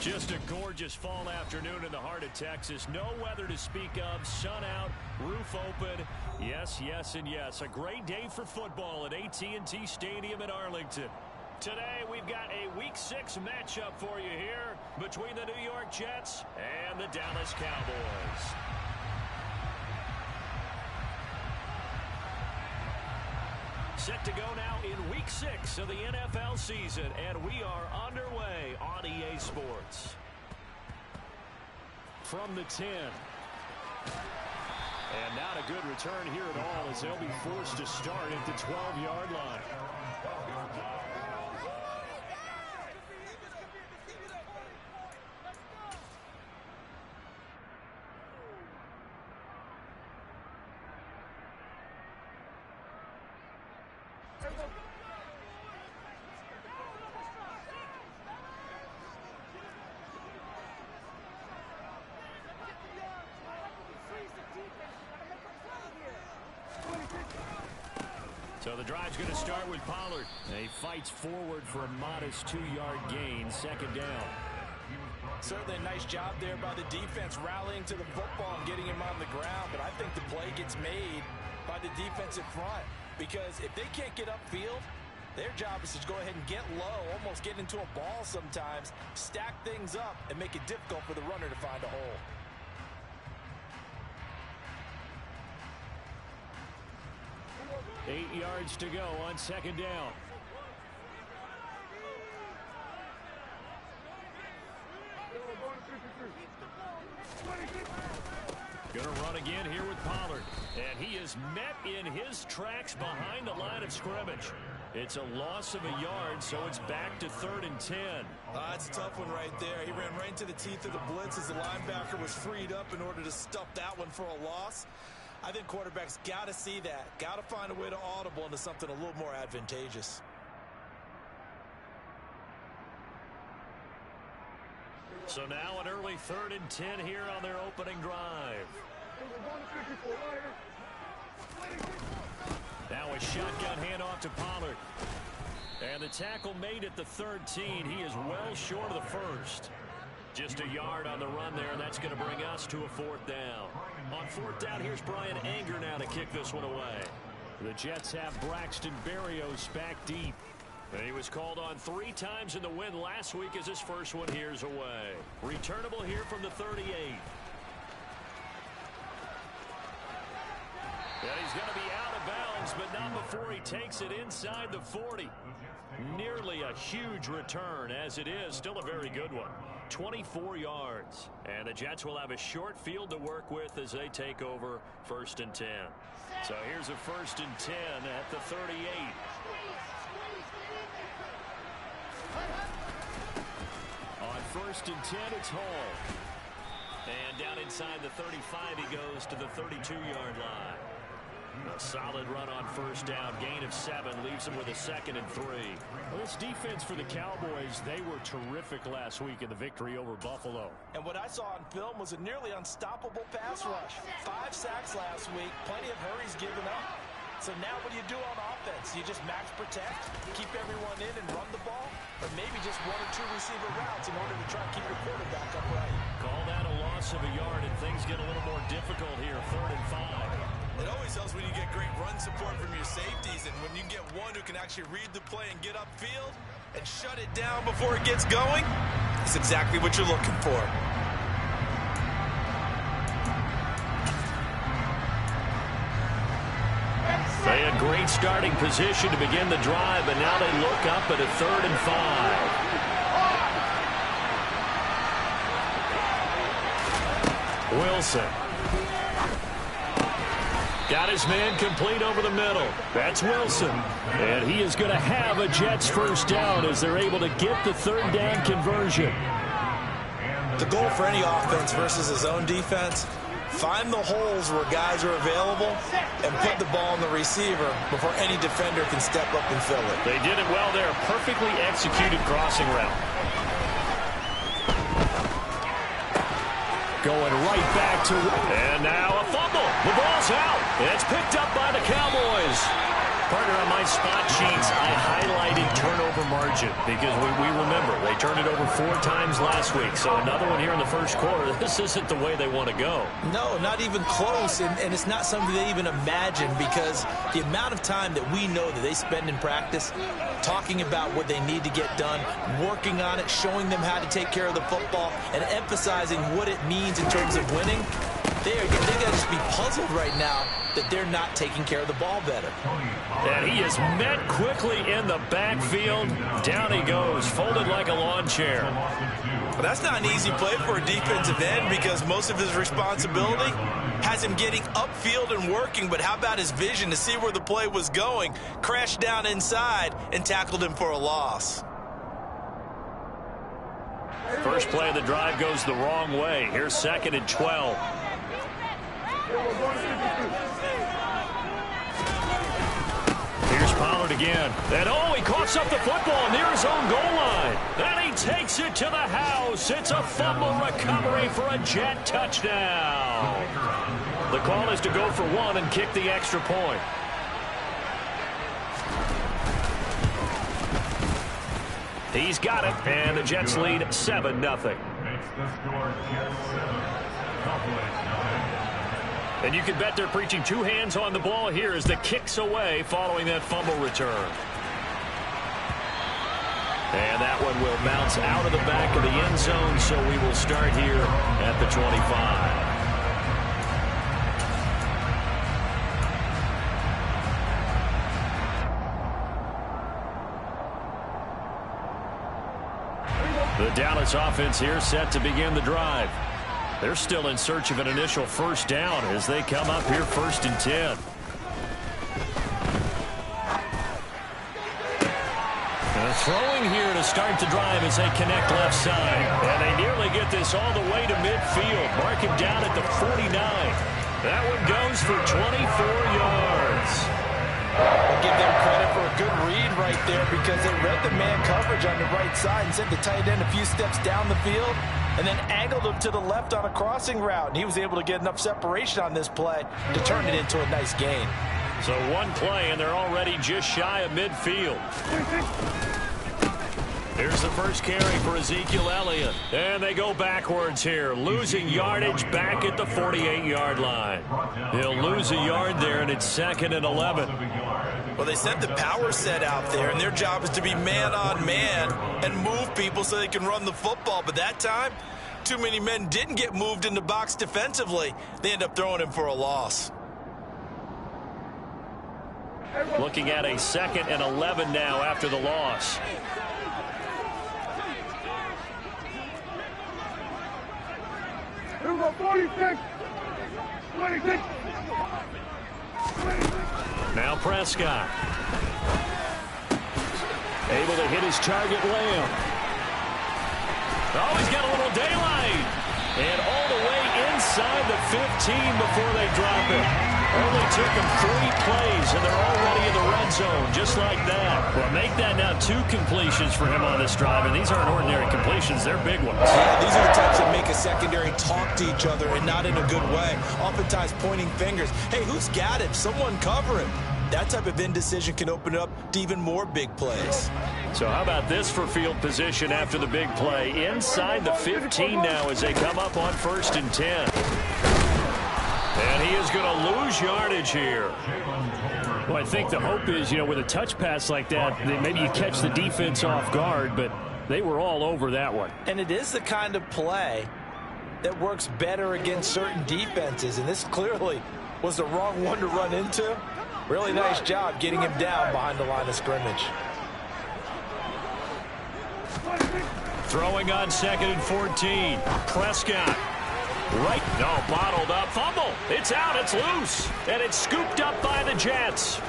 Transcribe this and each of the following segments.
Just a gorgeous fall afternoon in the heart of Texas. No weather to speak of. Sun out, roof open. Yes, yes, and yes. A great day for football at AT&T Stadium in Arlington. Today, we've got a Week 6 matchup for you here between the New York Jets and the Dallas Cowboys. Set to go now in Week 6 of the NFL season, and we are underway on EA Sports. From the 10. And not a good return here at all as they'll be forced to start at the 12-yard line. So the drive's going to start with Pollard. He fights forward for a modest 2-yard gain, second down. Certainly a nice job there by the defense rallying to the football and getting him on the ground. But I think the play gets made by the defensive front because if they can't get upfield, their job is to go ahead and get low, almost get into a ball sometimes, stack things up, and make it difficult for the runner to find a hole. Eight yards to go on second down. Going to run again here with Pollard. And he is met in his tracks behind the line of scrimmage. It's a loss of a yard, so it's back to 3rd and 10. That's a tough one right there. He ran right into the teeth of the blitz as the linebacker was freed up in order to stuff that one for a loss. I think quarterbacks got to see that. Got to find a way to audible into something a little more advantageous. So now an early 3rd and 10 here on their opening drive. Now a shotgun handoff to Pollard. And the tackle made at the 13. He is well short of the first. Just a yard on the run there, and that's going to bring us to a 4th down. On 4th down, here's Brian Anger now to kick this one away. The Jets have Braxton Berrios back deep. And he was called on 3 times in the win last week as his first one here's away. Returnable here from the 38. And he's going to be out of bounds, but not before he takes it inside the 40. Nearly a huge return, as it is still a very good one. 24 yards. And the Jets will have a short field to work with as they take over 1st and 10. So here's a 1st and 10 at the 38. On 1st and 10, it's Hall. And down inside the 35, he goes to the 32-yard line. A solid run on 1st down, gain of 7, leaves him with a 2nd and 3. Well, this defense for the Cowboys, they were terrific last week in the victory over Buffalo. And what I saw on film was a nearly unstoppable pass rush. 5 sacks last week, plenty of hurries given up. So now what do you do on offense? You just max protect, keep everyone in and run the ball, or maybe just 1 or 2 receiver routes in order to try and keep your quarterback upright. Call that a loss of a yard, and things get a little more difficult here, 3rd and 5. It always helps when you get great run support from your safeties, and when you get one who can actually read the play and get upfield and shut it down before it gets going, that's exactly what you're looking for. They had great starting position to begin the drive, and now they look up at a 3rd and 5. Wilson. Got his man complete over the middle. That's Wilson. And he is going to have a Jets 1st down as they're able to get the 3rd down conversion. The goal for any offense versus his own defense, find the holes where guys are available and put the ball in the receiver before any defender can step up and fill it. They did it well there. Perfectly executed crossing route. Going right back to... And now a fumble. The ball's out. It's picked up by the Cowboys. Partner, on my spot sheets, I highlighted turnover margin because we remember they turned it over 4 times last week, so another one here in the first quarter. This isn't the way they want to go. No, not even close, and it's not something they even imagine, because the amount of time that we know that they spend in practice talking about what they need to get done, working on it, showing them how to take care of the football, and emphasizing what it means in terms of winning, they got to just be puzzled right now that they're not taking care of the ball better. And he is met quickly in the backfield. Down he goes, folded like a lawn chair. Well, that's not an easy play for a defensive end, because most of his responsibility has him getting upfield and working, but how about his vision to see where the play was going, crashed down inside, and tackled him for a loss. First play of the drive goes the wrong way. Here's 2nd and 12. Here's Pollard again. And he coughs up the football near his own goal line. And he takes it to the house. It's a fumble recovery for a Jet touchdown. The call is to go for 1 and kick the extra point. He's got it, and the Jets lead 7-0. And you can bet they're preaching 2 hands on the ball here as the kick's away following that fumble return. And that one will bounce out of the back of the end zone, so we will start here at the 25. The Dallas offense here set to begin the drive. They're still in search of an initial first down as they come up here 1st and 10. Throwing here to start the drive as they connect left side. And they nearly get this all the way to midfield. Mark him down at the 49. That one goes for 24 yards. I'll give them credit for a good read right there, because they read the man coverage on the right side and sent the tight end a few steps down the field and then angled him to the left on a crossing route. And he was able to get enough separation on this play to turn it into a nice gain. So 1 play, and they're already just shy of midfield. Here's the first carry for Ezekiel Elliott. And they go backwards here, losing yardage back at the 48-yard line. He'll lose a yard there, and it's 2nd and 11. Well, they sent the power set out there, and their job is to be man-on-man and move people so they can run the football. But that time, too many men didn't get moved in the box defensively. They end up throwing him for a loss. Looking at a 2nd and 11 now after the loss. Here we go, 46. 26. Now Prescott. Able to hit his target, Lamb. Oh, he's got a little daylight. And all the way inside the 15 before they drop it. Only took them 3 plays, and they're already in the red zone, just like that. Well, make that now 2 completions for him on this drive, and these aren't ordinary completions. They're big ones. Yeah, these are the types that make a secondary talk to each other, and not in a good way. Oftentimes pointing fingers. Hey, who's got it? Someone cover him. That type of indecision can open up to even more big plays. So how about this for field position after the big play? Inside the 15 now as they come up on 1st and 10. And he is going to lose yardage here. Well, I think the hope is, with a touch pass like that, maybe you catch the defense off guard, but they were all over that one. And it is the kind of play that works better against certain defenses, and this clearly was the wrong one to run into. Really nice job getting him down behind the line of scrimmage. Throwing on 2nd and 14. Prescott. Right. No, bottled up. Fumble. It's out. It's loose. And it's scooped up by the Jets.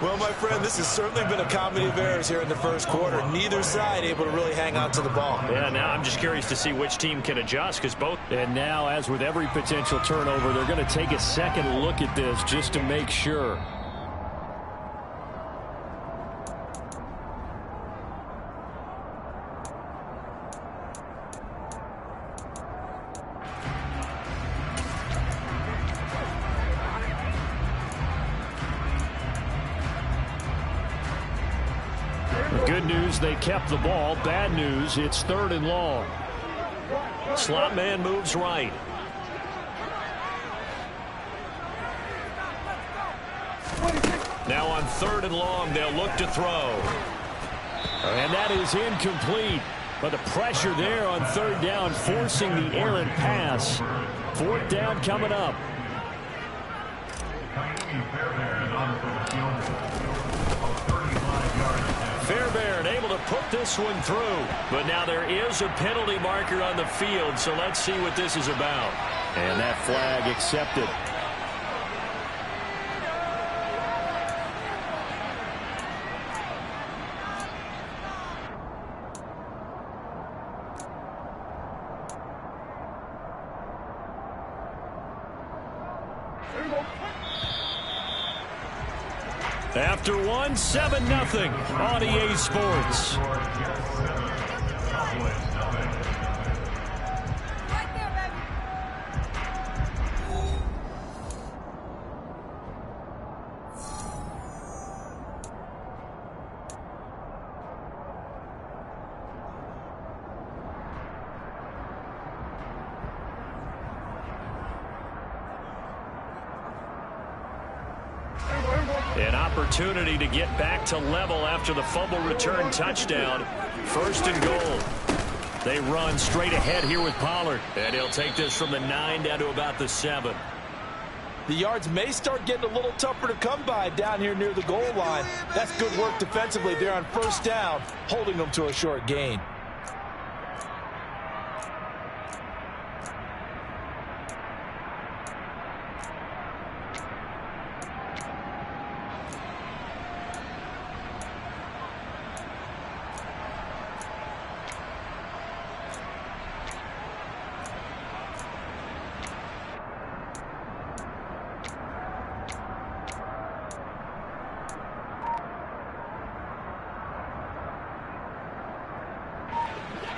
Well, my friend, this has certainly been a comedy of errors here in the first quarter. Neither side able to really hang on to the ball. Yeah, now I'm just curious to see which team can adjust, because both. And now, as with every potential turnover, they're going to take a second look at this just to make sure. Good news, they kept the ball. Bad news, it's 3rd and long. Slot man moves right. Now on 3rd and long, they'll look to throw. And that is incomplete. But the pressure there on 3rd down, forcing the errant pass. 4th down coming up. Fairbairn able to put this one through. But now there is a penalty marker on the field, so let's see what this is about. And that flag accepted. After one, 7-0 on EA Sports. An opportunity to get back to level after the fumble return touchdown. 1st and goal. They run straight ahead here with Pollard. And he'll take this from the 9 down to about the 7. The yards may start getting a little tougher to come by down here near the goal line. That's good work defensively there on 1st down, holding them to a short gain.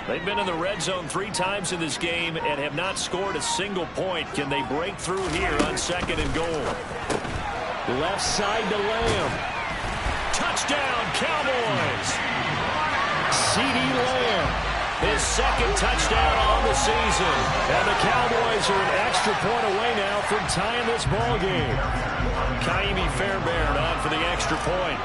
They've been in the red zone 3 times in this game and have not scored a single point. Can they break through here on 2nd and goal? Left side to Lamb. Touchdown, Cowboys! CeeDee Lamb, his 2nd touchdown on the season. And the Cowboys are an extra point away now from tying this ball game. Ka'imi Fairbairn on for the extra point.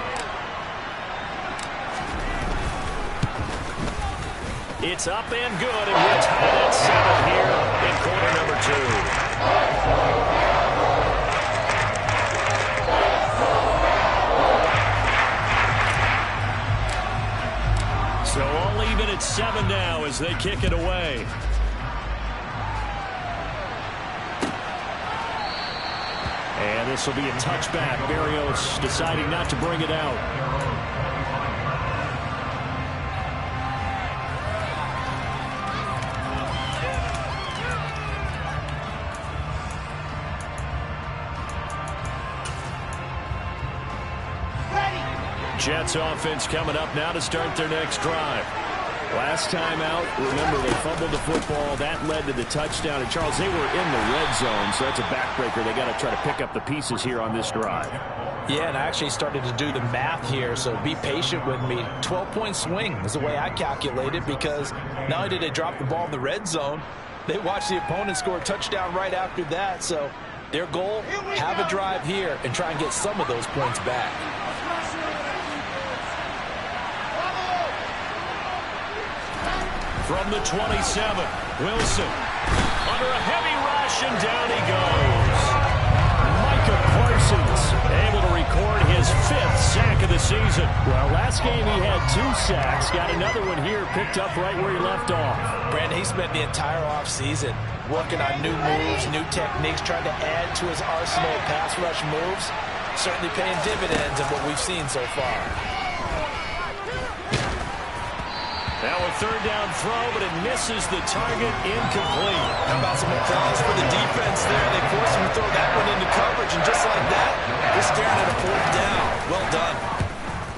It's up and good, and we're tied at 7 here in quarter number 2. So all even at 7 now as they kick it away. And this will be a touchback. Berrios deciding not to bring it out. Jets offense coming up now to start their next drive. Last time out, remember, they fumbled the football. That led to the touchdown. And, Charles, they were in the red zone, so that's a backbreaker. They got to try to pick up the pieces here on this drive. Yeah, and I actually started to do the math here, so be patient with me. 12-point swing is the way I calculate it, because not only did they drop the ball in the red zone, they watched the opponent score a touchdown right after that. So their goal, have a drive here and try and get some of those points back. From the 27, Wilson under a heavy rush, and down he goes. Micah Parsons able to record his 5th sack of the season. Well, last game he had 2 sacks. Got another one here, picked up right where he left off. Brandon, he spent the entire offseason working on new moves, new techniques, trying to add to his arsenal of pass rush moves. Certainly paying dividends in what we've seen so far. Now a 3rd down throw, but it misses the target, incomplete. How about some applause for the defense there? They forced him to throw that one into coverage, and just like that, they're staring at a 4th down. Well done.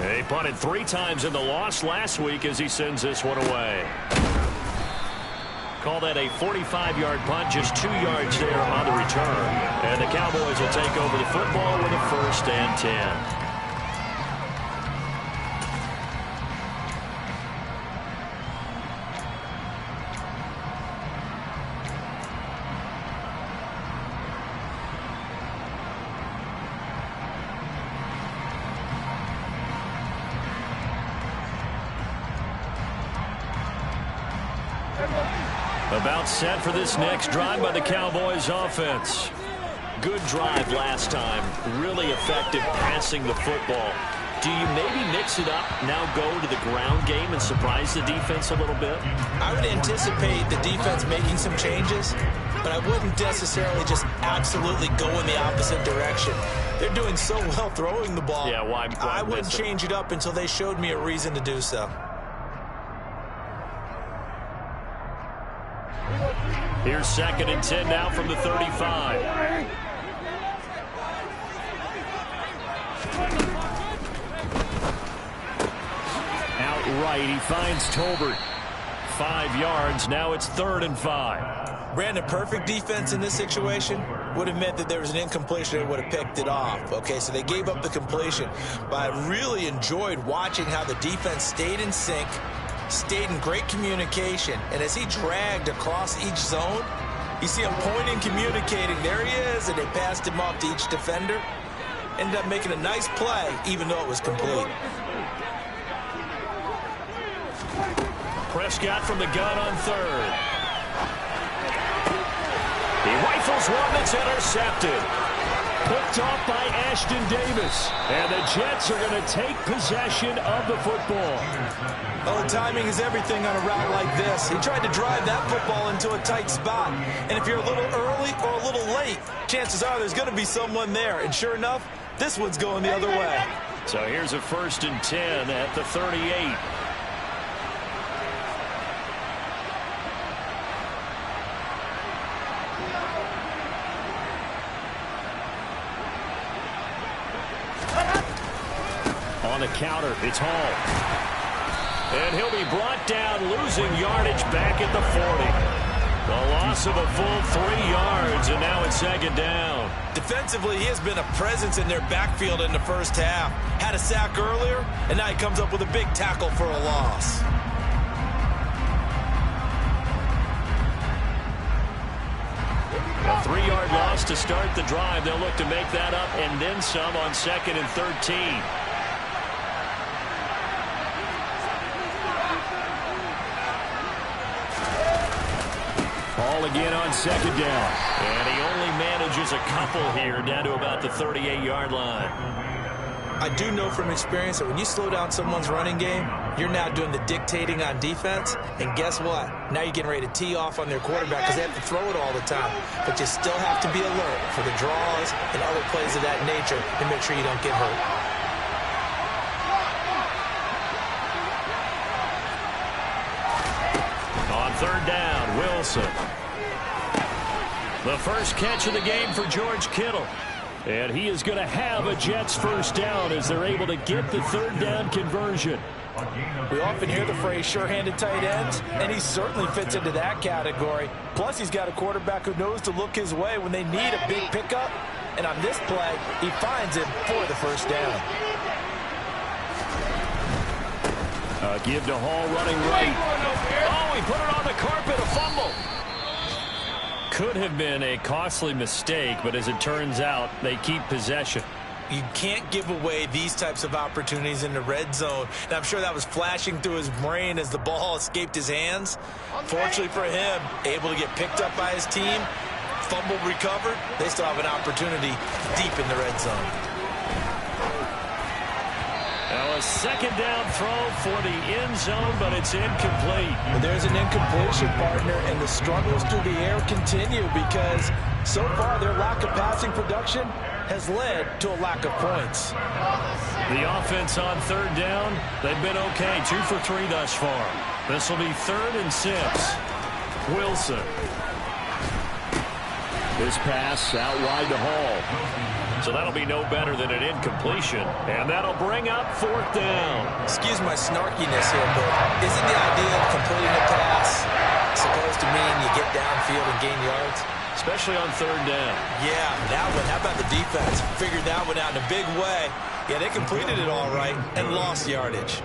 They punted 3 times in the loss last week as he sends this one away. Call that a 45-yard punt, just 2 yards there on the return. And the Cowboys will take over the football with a 1st and 10. About set for this next drive by the Cowboys offense. Good drive last time. Really effective passing the football. Do you maybe mix it up, now go to the ground game and surprise the defense a little bit? I would anticipate the defense making some changes, but I wouldn't necessarily just absolutely go in the opposite direction. They're doing so well throwing the ball. Yeah, why I wouldn't change it up until they showed me a reason to do so. Here's 2nd and 10 now from the 35. Outright, he finds Tolbert. 5 yards. Now it's 3rd and 5. Brandon, perfect defense in this situation would have meant that there was an incompletion. They would have picked it off. Okay, so they gave up the completion. But I really enjoyed watching how the defense stayed in sync, stayed in great communication. And as he dragged across each zone, you see him pointing, communicating. There he is, and they passed him off to each defender. Ended up making a nice play, even though it was complete. Prescott from the gun on 3rd. He rifles one that's intercepted. Picked off by Ashton Davis. And the Jets are going to take possession of the football. Oh, timing is everything on a route like this. He tried to drive that football into a tight spot. And if you're a little early or a little late, chances are there's going to be someone there. And sure enough, this one's going the other way. So here's a 1st and 10 at the 38. On the counter, it's Hall. And he'll be brought down, losing yardage back at the 40. The loss of a full 3 yards, and now it's 2nd down. Defensively, he has been a presence in their backfield in the first half. Had a sack earlier, and now he comes up with a big tackle for a loss. A 3-yard loss to start the drive. They'll look to make that up and then some on 2nd and 13. Ball again on 2nd down. And he only manages a couple here down to about the 38-yard line. I do know from experience that when you slow down someone's running game, you're now doing the dictating on defense. And guess what? Now you're getting ready to tee off on their quarterback because they have to throw it all the time. But you still have to be alert for the draws and other plays of that nature to make sure you don't get hurt. On 3rd down, Wilson. The first catch of the game for George Kittle. And he is going to have a Jets 1st down as they're able to get the 3rd down conversion. We often hear the phrase sure-handed tight ends, and he certainly fits into that category. Plus, he's got a quarterback who knows to look his way when they need a big pickup. And on this play, he finds him for the 1st down. Give to Hall running right. Oh, he put it on the carpet, a fumble. Could have been a costly mistake, but as it turns out, they keep possession. You can't give away these types of opportunities in the red zone. And I'm sure that was flashing through his brain as the ball escaped his hands. Fortunately for him, able to get picked up by his team, fumble recovered. They still have an opportunity deep in the red zone. Now a 2nd down throw for the end zone, but it's incomplete. But there's an incompletion, partner, and the struggles through the air continue because so far their lack of passing production has led to a lack of points. The offense on 3rd down, they've been okay, 2 for 3 thus far. This will be 3rd and 6. Wilson. This pass out wide to Hall. So that'll be no better than an incompletion. And that'll bring up 4th down. Excuse my snarkiness here, but isn't the idea of completing a pass supposed to mean you get downfield and gain yards? Especially on 3rd down. Yeah, that one. How about the defense? Figured that one out in a big way. Yeah, they completed it all right and lost yardage.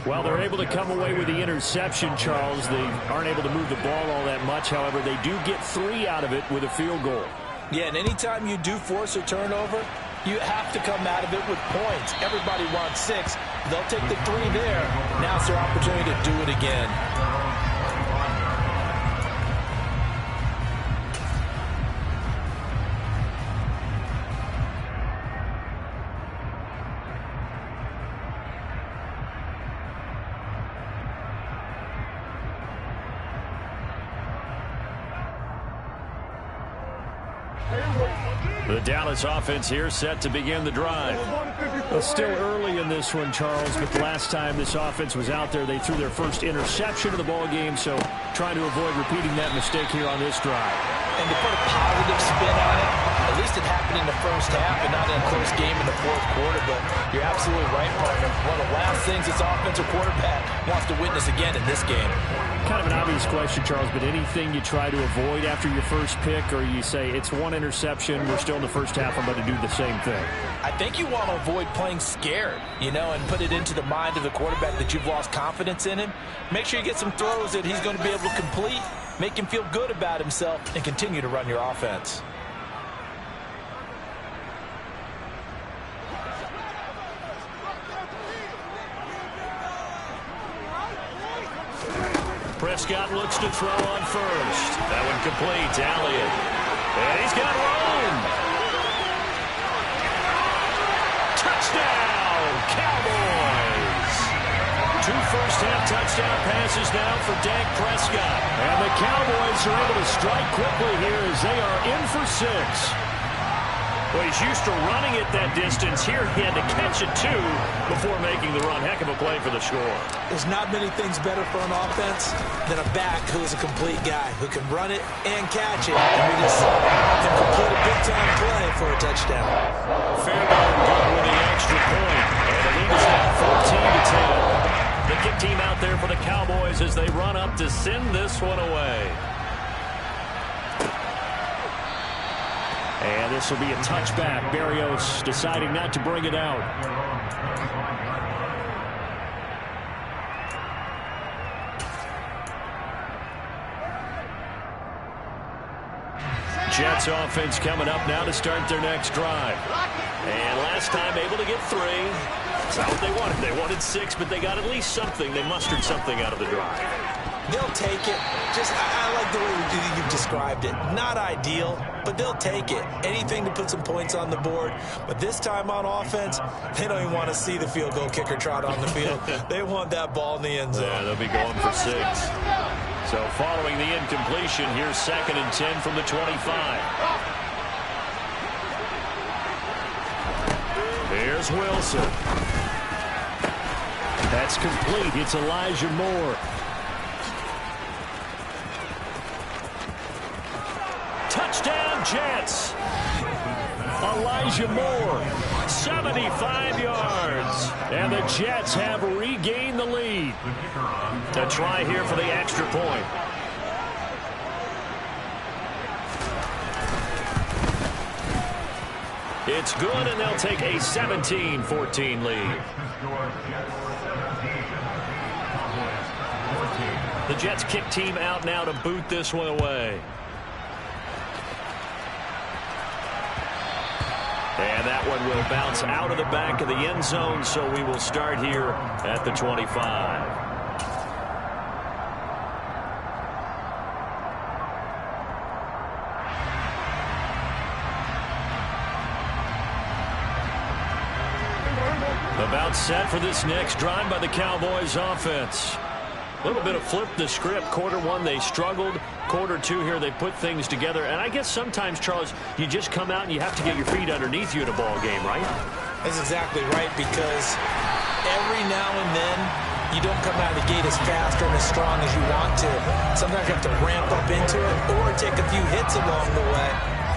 Well, they're able to come away with the interception, Charles. They aren't able to move the ball all that much. However, they do get 3 out of it with a field goal. Yeah, and anytime you do force a turnover, you have to come out of it with points. Everybody wants 6. They'll take the 3 there. Now it's their opportunity to do it again. The Dallas offense here set to begin the drive. Well, still early in this one, Charles, but the last time this offense was out there, they threw their first interception of the ball game, so trying to avoid repeating that mistake here on this drive. And to put a positive spin on it, at least it happened in the first half and not in a close game in the fourth quarter, but you're absolutely right, partner. One of the last things this offensive quarterback wants to witness again in this game. Kind of an obvious question, Charles, but anything you try to avoid after your first pick, or you say it's one interception, we're still in the first half, I'm going to do the same thing? I think you want to avoid playing scared, and put it into the mind of the quarterback that you've lost confidence in him. Make sure you get some throws that he's going to be able to complete, make him feel good about himself, and continue to run your offense. Prescott looks to throw on first. That one complete to Elliott. And he's got room. Touchdown, Cowboys. 2 first-half touchdown passes now for Dak Prescott. And the Cowboys are able to strike quickly here as they are in for 6. Well, he's used to running it that distance. Here he had to catch it, too, before making the run. Heck of a play for the score. There's not many things better for an offense than a back who is a complete guy, who can run it and catch it. And we just saw him complete a big-time play for a touchdown. Fairbairn good with the extra point. And the lead is now 14-10. The kick team out there for the Cowboys as they run up to send this one away. And this will be a touchback. Berrios deciding not to bring it out. Jets offense coming up now to start their next drive. And last time able to get 3. That's not what they wanted. They wanted 6, but they got at least something. They mustered something out of the drive. They'll take it. I like the way you've described it. Not ideal, but they'll take it. Anything to put some points on the board. But this time on offense, they don't even want to see the field goal kicker trot on the field. They want that ball in the end zone. Yeah, they'll be going for 6. So following the incompletion, here's 2nd and 10 from the 25. Here's Wilson. That's complete. It's Elijah Moore. Touchdown, Jets. Elijah Moore, 75 yards. And the Jets have regained the lead. A try here for the extra point. It's good, and they'll take a 17-14 lead. The Jets kick team out now to boot this one away. And that one will bounce out of the back of the end zone, so we will start here at the 25. About set for this next drive by the Cowboys offense. A little bit of flip the script. Quarter 1, they struggled. Quarter 2 here, they put things together. And I guess sometimes, Charles, you just come out and you have to get your feet underneath you in a ball game, right? That's exactly right, because every now and then you don't come out of the gate as fast or as strong as you want to. Sometimes you have to ramp up into it or take a few hits along the way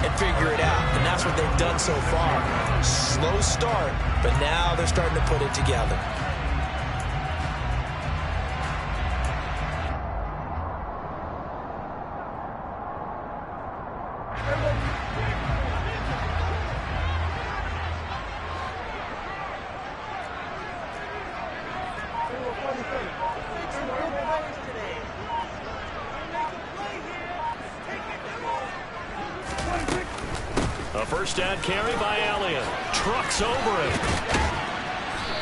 and figure it out. And that's what they've done so far. Slow start, but now they're starting to put it together. A first down carry by Elliott. Trucks over him.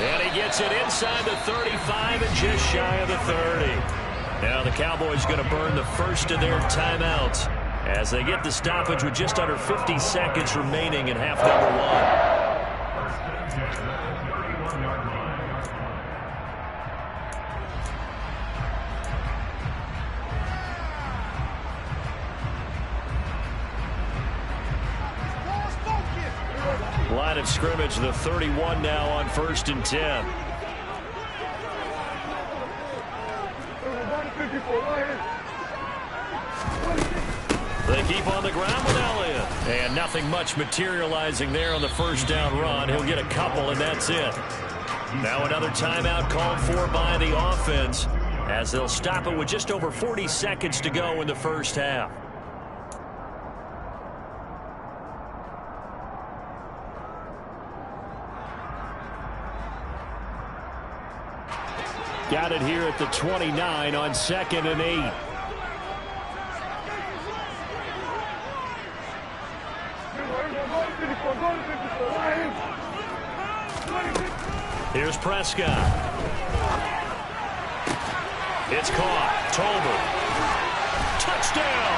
And he gets it inside the 35 and just shy of the 30. Now the Cowboys going to burn the first of their timeouts as they get the stoppage with just under 50 seconds remaining in half number 1. line of scrimmage, the 31 now on 1st and 10. They keep on the ground with Elliott. And nothing much materializing there on the first down run. He'll get a couple, and that's it. Now another timeout called for by the offense, as they'll stop it with just over 40 seconds to go in the first half. Got it here at the 29 on 2nd and 8. Here's Prescott. It's caught. Tolbert. Touchdown!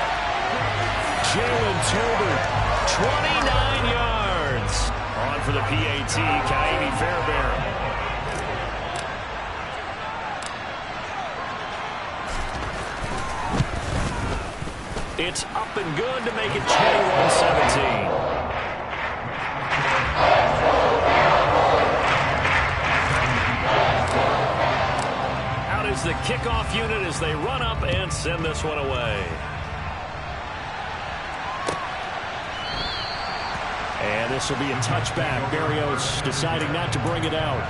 Jalen Tolbert, 29 yards. On for the PAT, Ka'imi Fairbairn. It's up and good to make it 21-17. The kickoff unit as they run up and send this one away. And this will be a touchback. Berrios deciding not to bring it out.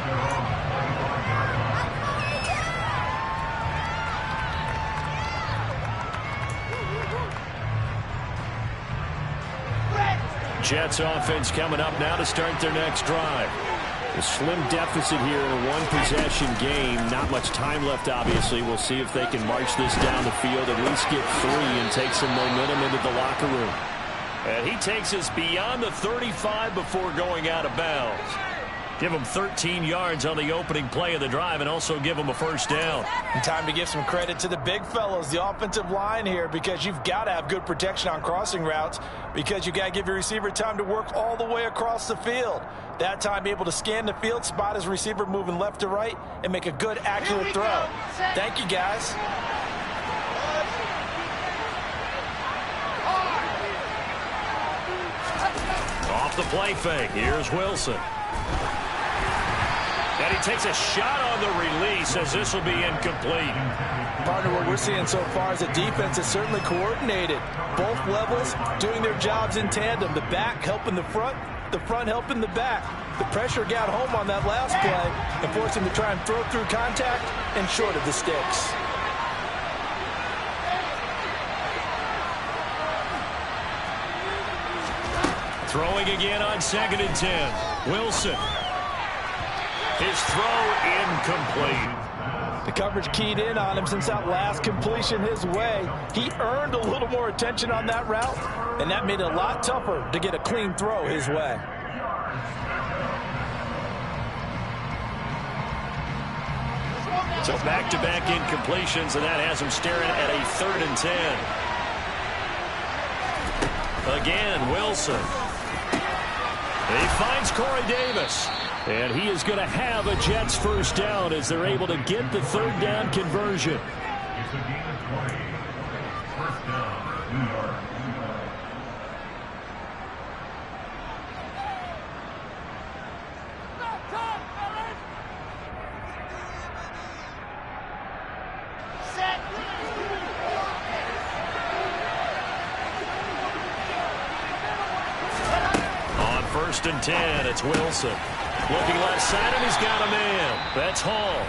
Jets offense coming up now to start their next drive. A slim deficit here in a one-possession game. Not much time left, obviously. We'll see if they can march this down the field, at least get 3 and take some momentum into the locker room. And he takes us beyond the 35 before going out of bounds. Give him 13 yards on the opening play of the drive and also give him a first down. And time to give some credit to the big fellows, the offensive line here, because you've got to have good protection on crossing routes, because you've got to give your receiver time to work all the way across the field. That time be able to scan the field, spot his receiver moving left to right, and make a good, accurate throw. Thank you, guys. Off the play fake. Here's Wilson. And he takes a shot on the release as this will be incomplete. Partner, what we're seeing so far is the defense is certainly coordinated. Both levels doing their jobs in tandem. The back helping the front helping the back. The pressure got home on that last play and forced him to try and throw through contact and short of the sticks. Throwing again on 2nd and 10. Wilson. His throw incomplete. The coverage keyed in on him since that last completion his way. He earned a little more attention on that route, and that made it a lot tougher to get a clean throw his way. So back-to-back incompletions, and that has him staring at a 3rd and 10. Again, Wilson. He finds Corey Davis. And he is going to have a Jets first down as they're able to get the 3rd down conversion. On 1st and 10, it's Wilson. Looking left side, and he's got a man. That's Hall.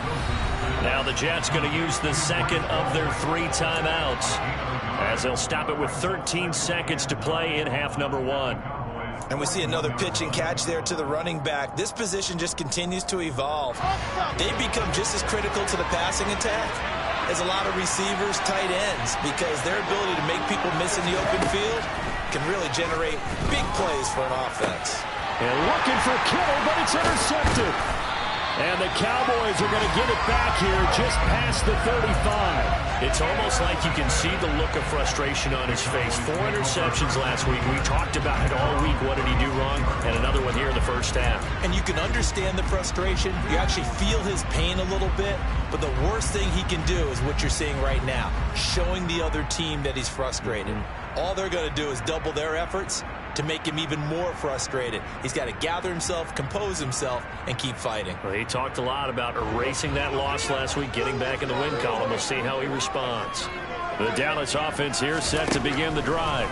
Now the Jets going to use the second of their 3 timeouts, as they'll stop it with 13 seconds to play in half number 1. And we see another pitch and catch there to the running back. This position just continues to evolve. They become just as critical to the passing attack as a lot of receivers, tight ends, because their ability to make people miss in the open field can really generate big plays for an offense. And looking for Kittle, but it's intercepted. And the Cowboys are going to get it back here just past the 35. It's almost like you can see the look of frustration on his face. 4 interceptions last week. We talked about it all week. What did he do wrong? And another one here in the first half. And you can understand the frustration. You actually feel his pain a little bit. But the worst thing he can do is what you're seeing right now. showing the other team that he's frustrated. All they're going to do is double their efforts to make him even more frustrated. He's got to gather himself, compose himself, and keep fighting. Well, he talked a lot about erasing that loss last week, getting back in the win column. We'll see how he responds. The Dallas offense here set to begin the drive.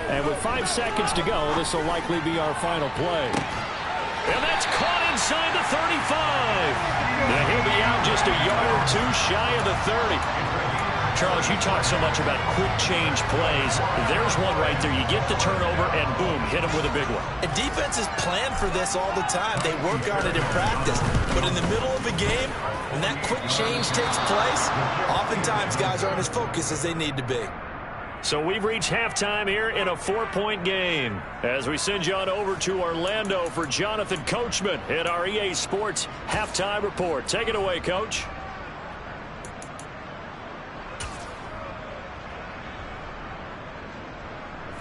And with 5 seconds to go, this will likely be our final play. And that's caught inside the 35. Now he'll be out just a yard or two shy of the 30. Charles, you talk so much about quick change plays. There's one right there. You get the turnover, and boom, hit him with a big one. And defenses plan for this all the time. They work on it in practice. But in the middle of a game, when that quick change takes place, oftentimes guys aren't as focused as they need to be. So we've reached halftime here in a 4-point game. As we send you on over to Orlando for Jonathan Coachman in our EA Sports Halftime Report. Take it away, Coach.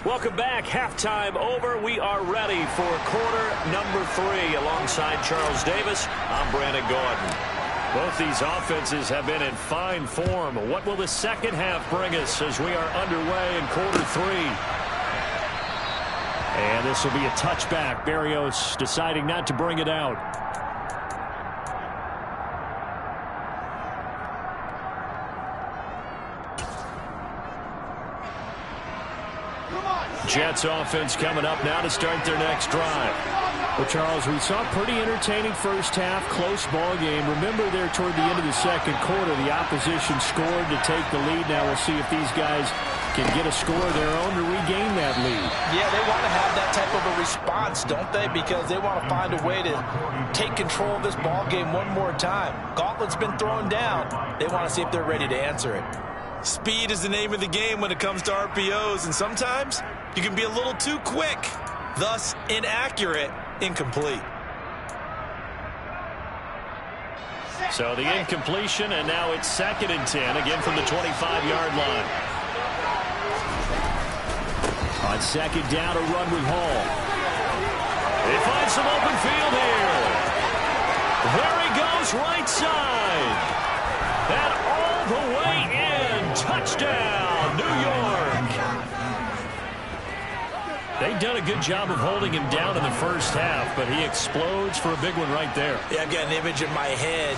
Welcome back. Halftime over. We are ready for quarter number 3. Alongside Charles Davis, I'm Brandon Gaudin. Both these offenses have been in fine form. What will the second half bring us as we are underway in quarter 3? And this will be a touchback. Berrios deciding not to bring it out. Jets offense coming up now to start their next drive. Well, Charles, we saw a pretty entertaining first half, close ball game. Remember there toward the end of the second quarter, the opposition scored to take the lead. Now we'll see if these guys can get a score of their own to regain that lead. Yeah, they want to have that type of a response, don't they? Because they want to find a way to take control of this ball game one more time. Gauntlet's been thrown down. They want to see if they're ready to answer it. Speed is the name of the game when it comes to RPOs, and sometimes you can be a little too quick, thus inaccurate, incomplete. So the incompletion, and now it's 2nd and 10, again from the 25-yard line. On second down, a run with Hall. He finds some open field here. There he goes, right side. And all the way in. Touchdown, New York. They've done a good job of holding him down in the first half, but he explodes for a big one right there. Yeah, I've got an image in my head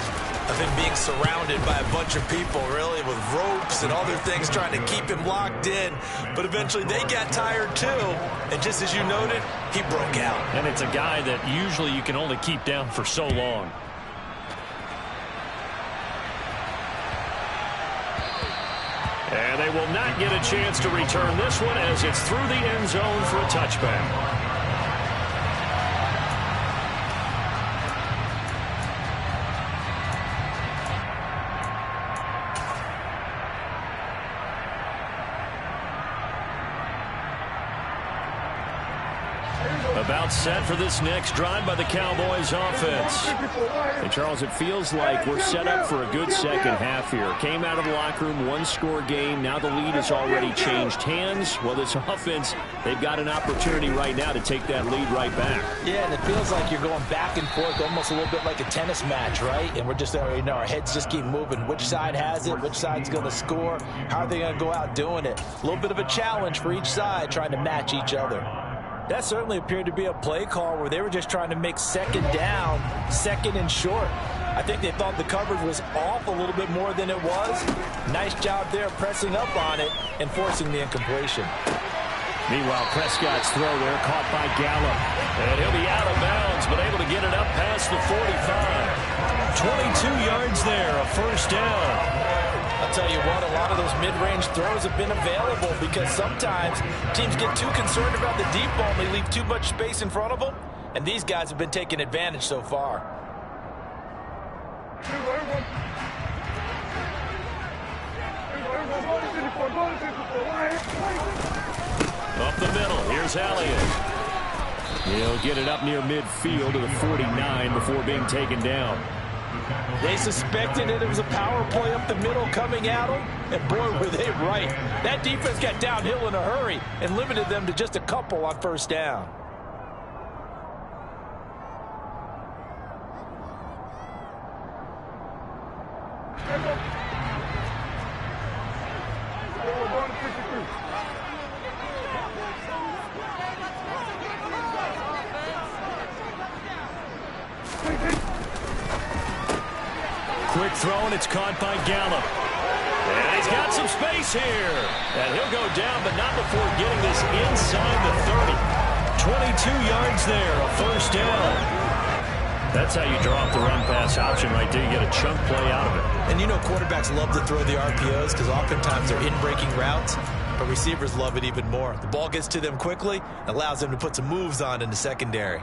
of him being surrounded by a bunch of people, really, with ropes and other things trying to keep him locked in. But eventually they got tired too, and just as you noted, he broke out. And it's a guy that usually you can only keep down for so long. And they will not get a chance to return this one as it's through the end zone for a touchback. About set for this next drive by the Cowboys offense. And Charles, it feels like we're set up for a good second half here. Came out of the locker room, 1-score game. Now the lead has already changed hands. Well, this offense, they've got an opportunity right now to take that lead right back. Yeah, and it feels like you're going back and forth, almost a little bit like a tennis match, right? And we're just, our heads just keep moving. Which side has it? Which side's going to score? How are they going to go out doing it? A little bit of a challenge for each side, trying to match each other. That certainly appeared to be a play call where they were just trying to make second down, second and short. I think they thought the coverage was off a little bit more than it was. Nice job there pressing up on it and forcing the incompletion. Meanwhile, Prescott's throw there caught by Gallup. And he'll be out of bounds, but able to get it up past the 45. 22 yards there, a first down. I'll tell you what, a lot of those mid-range throws have been available because sometimes teams get too concerned about the deep ball and they leave too much space in front of them, and these guys have been taking advantage so far. Up the middle, here's Elliott. He'll get it up near midfield to the 49 before being taken down. They suspected it was a power play up the middle coming at them, and boy, were they right. That defense got downhill in a hurry and limited them to just a couple on first down. Quick throw, and it's caught by Gallup. And he's got some space here. And he'll go down, but not before getting this inside the 30. 22 yards there, a first down. That's how you draw up the run-pass option right there. You get a chunk play out of it. And you know quarterbacks love to throw the RPOs because oftentimes they're in-breaking routes, but receivers love it even more. The ball gets to them quickly, allows them to put some moves on in the secondary.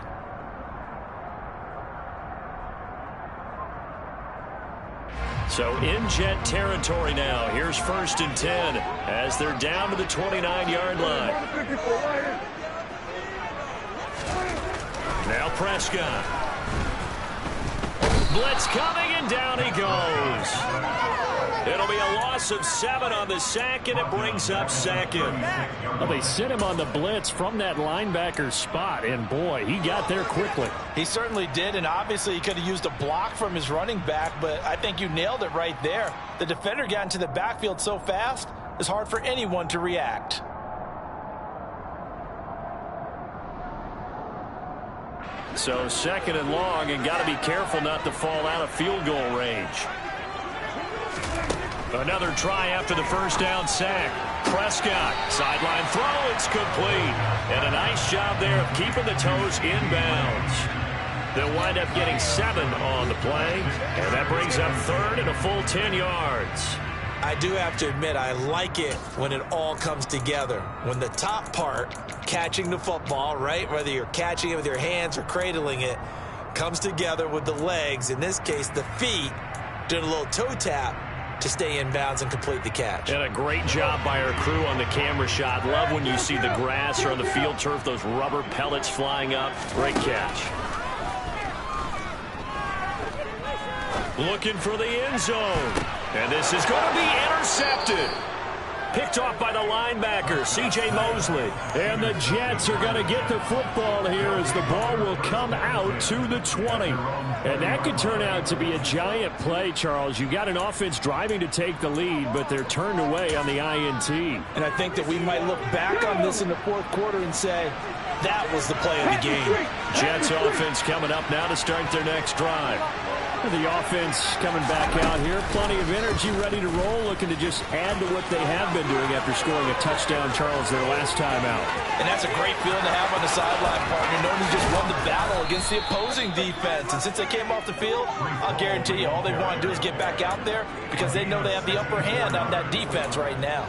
So in Jet territory now. Here's 1st and 10 as they're down to the 29-yard line. Now Prescott. Blitz coming, and down he goes. It'll be a loss of 7 on the sack, and it brings up 2nd. Well, they sent him on the blitz from that linebacker spot, and boy, he got there quickly. He certainly did, and obviously he could have used a block from his running back, but I think you nailed it right there. The defender got into the backfield so fast, it's hard for anyone to react. So 2nd and long, and got to be careful not to fall out of field goal range. Another try after the first down sack. Prescott, sideline throw, it's complete. And a nice job there of keeping the toes inbounds. They'll wind up getting 7 on the play, and that brings up 3rd and a full 10 yards. I do have to admit, I like it when it all comes together. When the top part, catching the football, right, whether you're catching it with your hands or cradling it, comes together with the legs, in this case the feet, doing a little toe tap to stay in bounds and complete the catch. And a great job by our crew on the camera shot. Love when you see the grass or on the field turf, those rubber pellets flying up. Great catch. Looking for the end zone. And this is going to be intercepted. Picked off by the linebacker, C.J. Mosley. And the Jets are going to get the football here as the ball will come out to the 20. And that could turn out to be a giant play, Charles. You got an offense driving to take the lead, but they're turned away on the INT. And I think that we might look back on this in the 4th quarter and say, that was the play of the game. Jets offense coming up now to start their next drive. The offense coming back out here. Plenty of energy, ready to roll, looking to just add to what they have been doing after scoring a touchdown, Charles, their last time out. And that's a great feeling to have on the sideline, partner, knowing you just won the battle against the opposing defense. And since they came off the field, I'll guarantee you all they want to do is get back out there because they know they have the upper hand on that defense right now.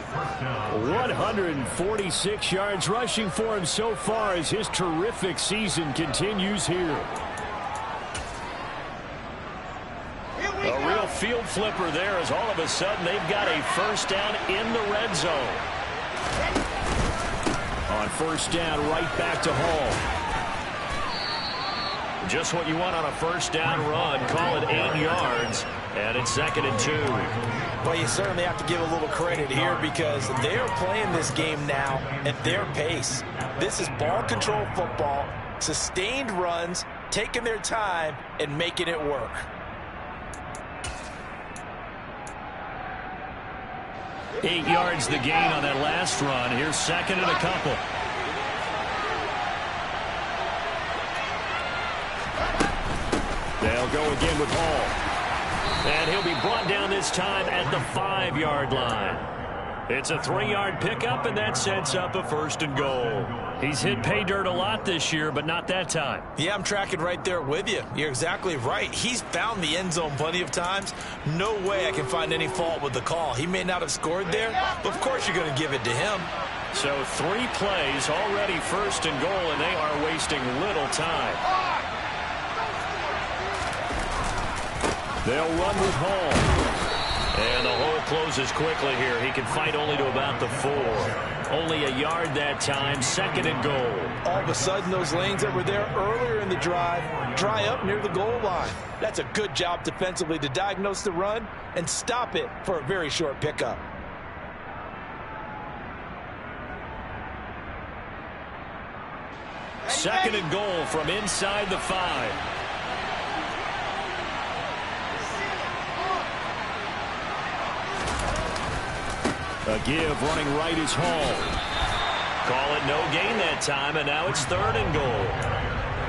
146 yards rushing for him so far as his terrific season continues here. A real field flipper there as all of a sudden they've got a first down in the red zone. On first down, right back to Hall. Just what you want on a first down run. Call it 8 yards, and it's 2nd and 2. Well, you certainly have to give a little credit here because they're playing this game now at their pace. This is ball control football, sustained runs, taking their time, and making it work. Eight yards the gain on that last run. Here's 2nd and a couple. They'll go again with Hall. And he'll be brought down this time at the 5-yard line. It's a 3-yard pickup, and that sets up a 1st and goal. He's hit pay dirt a lot this year, but not that time. Yeah, I'm tracking right there with you. You're exactly right. He's found the end zone plenty of times. No way I can find any fault with the call. He may not have scored there, but of course you're going to give it to him. So 3 plays, already 1st and goal, and they are wasting little time. They'll run with Hall. And the hole closes quickly here. He can fight only to about the 4. Only a yard that time, 2nd and goal. All of a sudden, those lanes that were there earlier in the drive dry up near the goal line. That's a good job defensively to diagnose the run and stop it for a very short pickup. Second and goal from inside the 5. A give running right is Hall. Call it no gain that time, and now it's 3rd and goal.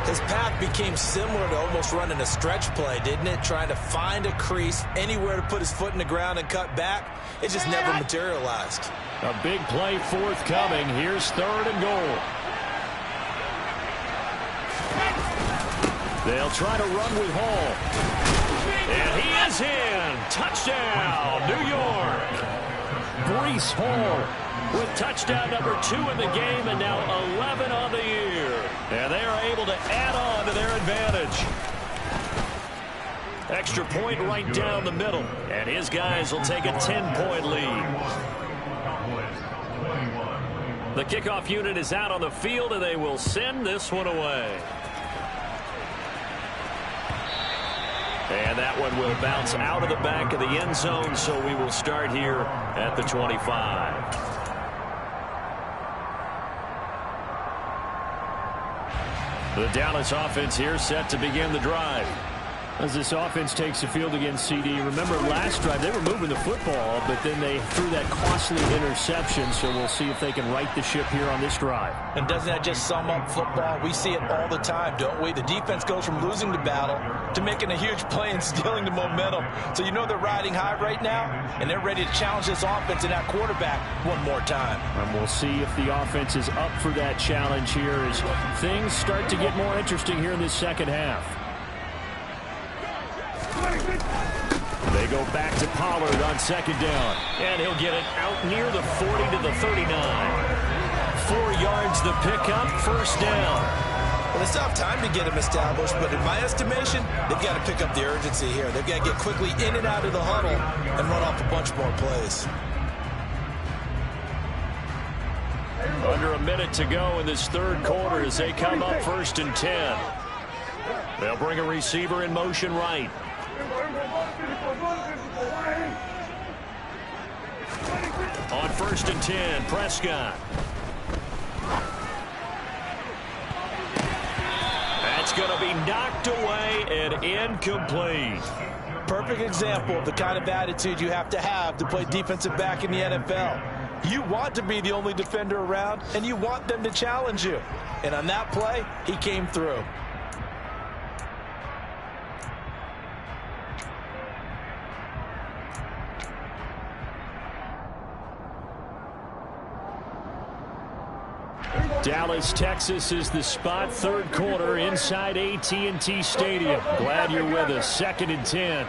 His path became similar to almost running a stretch play, didn't it? Trying to find a crease, anywhere to put his foot in the ground and cut back. It just never materialized. A big play forthcoming. Here's 3rd and goal. They'll try to run with Hall. And he is in. Touchdown, New York. Breece Hall with touchdown number 2 in the game, and now 11 on the year. And they are able to add on to their advantage. Extra point right down the middle. And his guys will take a 10-point lead. The kickoff unit is out on the field, and they will send this one away. And that one will bounce out of the back of the end zone, so we will start here at the 25. The Dallas offense here set to begin the drive. As this offense takes the field against CD, remember last drive they were moving the football, but then they threw that costly interception, so we'll see if they can right the ship here on this drive. And doesn't that just sum up football? We see it all the time, don't we? The defense goes from losing the battle to making a huge play and stealing the momentum. So you know they're riding high right now, and they're ready to challenge this offense and that quarterback one more time. And we'll see if the offense is up for that challenge here as things start to get more interesting here in this second half. They go back to Pollard on 2nd down. And he'll get it out near the 40 to the 39. 4 yards the pickup, 1st down. Well, they still have time to get him established, but in my estimation, they've got to pick up the urgency here. They've got to get quickly in and out of the huddle and run off a bunch more plays. Under a minute to go in this 3rd quarter as they come up 1st and 10. They'll bring a receiver in motion right. On 1st and 10, Prescott. That's going to be knocked away and incomplete. Perfect example of the kind of attitude you have to play defensive back in the NFL. You want to be the only defender around, and you want them to challenge you. And on that play, he came through. Dallas, Texas is the spot. 3rd quarter inside AT&T Stadium. Glad you're with us. 2nd and 10.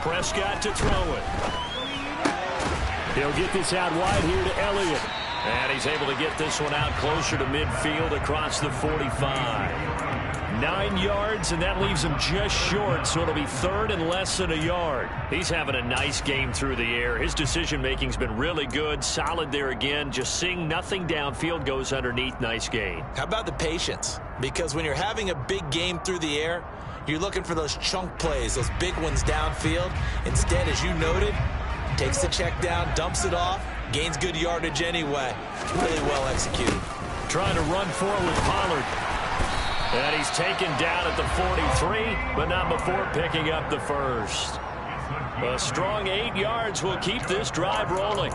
Prescott to throw it. He'll get this out wide here to Elliott. And he's able to get this one out closer to midfield across the 45. 9 yards, and that leaves him just short, so it'll be 3rd and less than a yard. He's having a nice game through the air. His decision-making's been really good. Solid there again. Just seeing nothing downfield goes underneath. Nice gain. How about the patience? Because when you're having a big game through the air, you're looking for those chunk plays, those big ones downfield. Instead, as you noted, takes the check down, dumps it off, gains good yardage anyway. Really well executed. Trying to run forward with Pollard. And he's taken down at the 43, but not before picking up the 1st. A strong 8 yards will keep this drive rolling.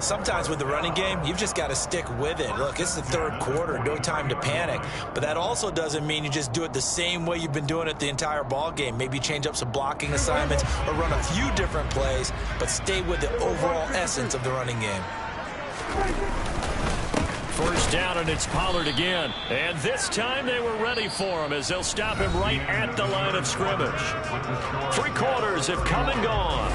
Sometimes with the running game, you've just got to stick with it. Look, it's the 3rd quarter, no time to panic. But that also doesn't mean you just do it the same way you've been doing it the entire ball game. Maybe change up some blocking assignments or run a few different plays, but stay with the overall essence of the running game. 1st down, and it's Pollard again. And this time they were ready for him as they'll stop him right at the line of scrimmage. 3 quarters have come and gone.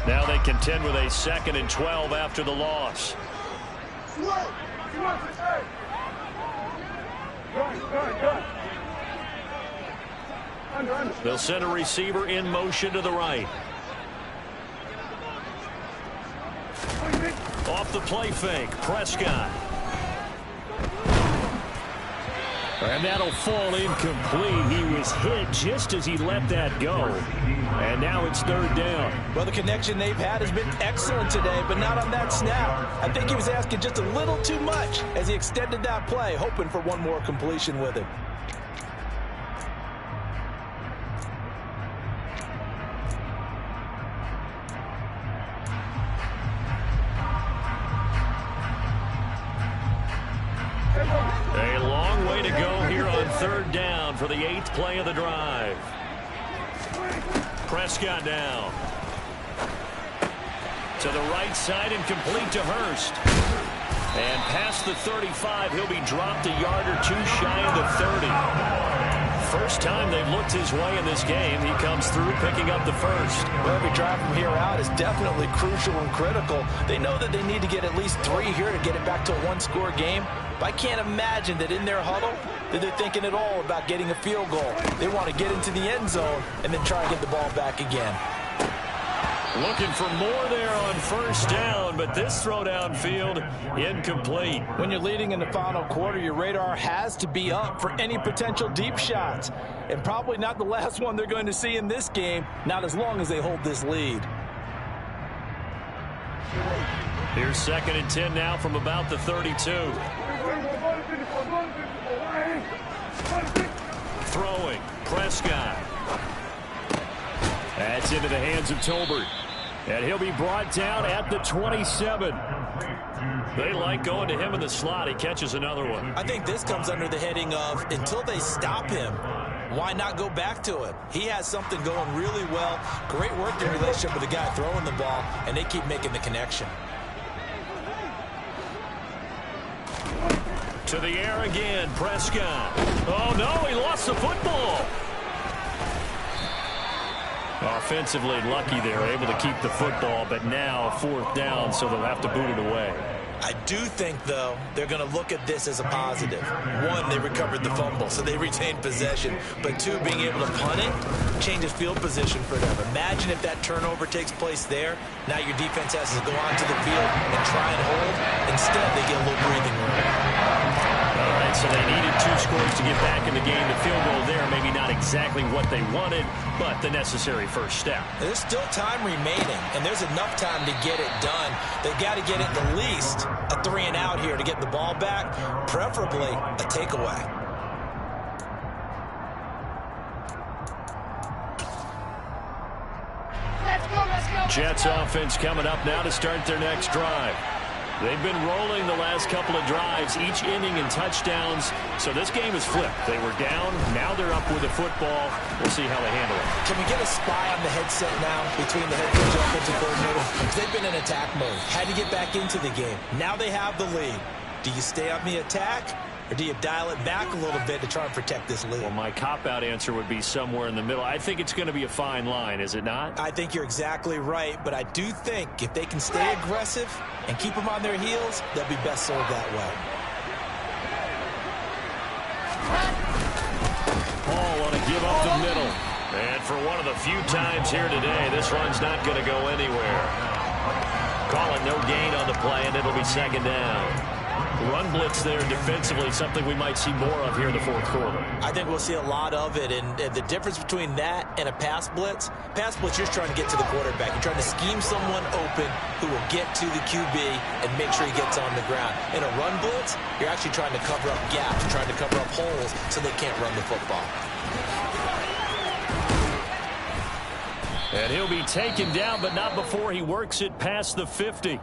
Now they contend with a 2nd and 12 after the loss. They'll send a receiver in motion to the right. Off the play fake, Prescott. And that'll fall incomplete. He was hit just as he let that go. And now it's third down. Well, the connection they've had has been excellent today, but not on that snap. I think he was asking just a little too much as he extended that play, hoping for one more completion with it. A long way to go here on third down for the 8th play of the drive. Prescott down. To the right side and complete to Hurst. And past the 35, he'll be dropped a yard or two shy of the 30. First time they've looked his way in this game. He comes through picking up the first. Well, every drive from here out is definitely crucial and critical. They know that they need to get at least 3 here to get it back to a one-score game. But I can't imagine that in their huddle that they're thinking at all about getting a field goal. They want to get into the end zone and then try to get the ball back again. Looking for more there on first down, but this throw downfield incomplete. When you're leading in the final quarter, your radar has to be up for any potential deep shots. And probably not the last one they're going to see in this game, not as long as they hold this lead. Here's 2nd and 10 now from about the 32. Throwing, Prescott. That's into the hands of Tolbert. And he'll be brought down at the 27. They like going to him in the slot. He catches another one. I think this comes under the heading of until they stop him, why not go back to it? He has something going really well. Great working relationship with the guy throwing the ball, and they keep making the connection. To the air again, Prescott. Oh, no, he lost the football. Offensively lucky they're able to keep the football, but now 4th down, so they'll have to boot it away. I do think, though, they're going to look at this as a positive. 1, they recovered the fumble, so they retained possession. But 2, being able to punt it changes field position for them. Imagine if that turnover takes place there. Now your defense has to go onto the field and try and hold. Instead, they get a little breathing room. All right, so they needed 2 scores to get back in the game. The field goal there, maybe not exactly what they wanted, but the necessary first step. There's still time remaining, and there's enough time to get it done. They've got to get it at least a 3 and out here to get the ball back, preferably a takeaway. Let's go. Jets offense coming up now to start their next drive. They've been rolling the last couple of drives, each inning in touchdowns, so this game is flipped. They were down, now they're up with the football. We'll see how they handle it. Can we get a spy on the headset now between the head coach and offensive coordinator? Because they've been in attack mode, had to get back into the game. Now they have the lead. Do you stay on the attack, or do you dial it back a little bit to try and protect this lead? Well, my cop-out answer would be somewhere in the middle. I think it's going to be a fine line, is it not? I think you're exactly right, but I do think if they can stay aggressive and keep them on their heels, they'll be best served that way. Paul want to give up the middle. And for one of the few times here today, this run's not going to go anywhere. Call it no gain on the play, and it'll be 2nd down. Run blitz there defensively, something we might see more of here in the 4th quarter. I think we'll see a lot of it, and the difference between that and a pass blitz, you're just trying to get to the quarterback. You're trying to scheme someone open who will get to the QB and make sure he gets on the ground. In a run blitz, you're actually trying to cover up gaps, you're trying to cover up holes so they can't run the football. And he'll be taken down, but not before he works it past the 50.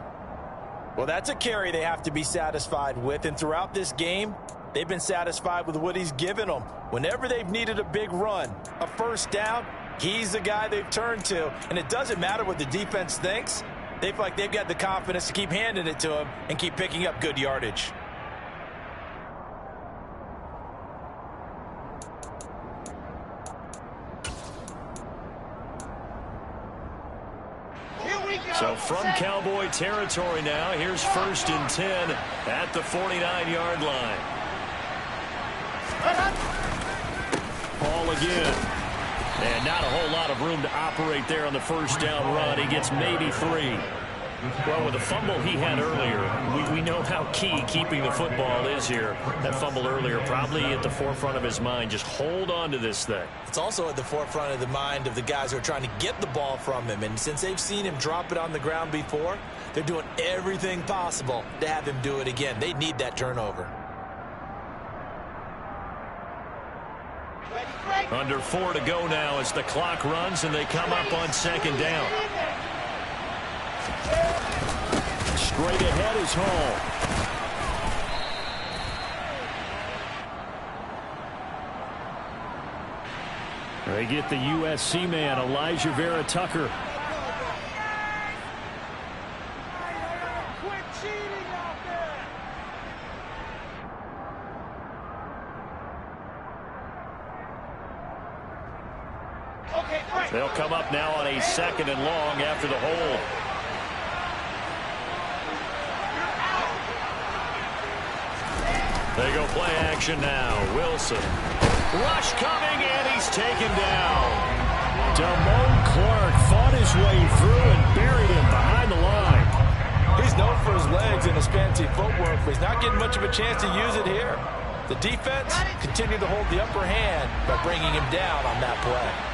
Well, that's a carry they have to be satisfied with, and throughout this game, they've been satisfied with what he's given them. Whenever they've needed a big run, a first down, he's the guy they've turned to, and it doesn't matter what the defense thinks. They feel like they've got the confidence to keep handing it to him and keep picking up good yardage. So from Cowboy territory now, here's 1st and 10 at the 49-yard line. Paul again. And not a whole lot of room to operate there on the first down run. He gets maybe 3. Well, with the fumble he had earlier, we know how key keeping the football is here. That fumble earlier probably at the forefront of his mind. Just hold on to this thing. It's also at the forefront of the mind of the guys who are trying to get the ball from him. And since they've seen him drop it on the ground before, they're doing everything possible to have him do it again. They need that turnover. Under 4 to go now as the clock runs and they come up on second down. Straight ahead is Hall. They get the USC man, Elijah Vera Tucker. Quit cheating out there! Okay, great. They'll come up now on a 2nd and long after the hold. They go play action now. Wilson. Rush coming, and he's taken down. Damone Clark fought his way through and buried him behind the line. He's known for his legs and his fancy footwork, but he's not getting much of a chance to use it here. The defense continued to hold the upper hand by bringing him down on that play.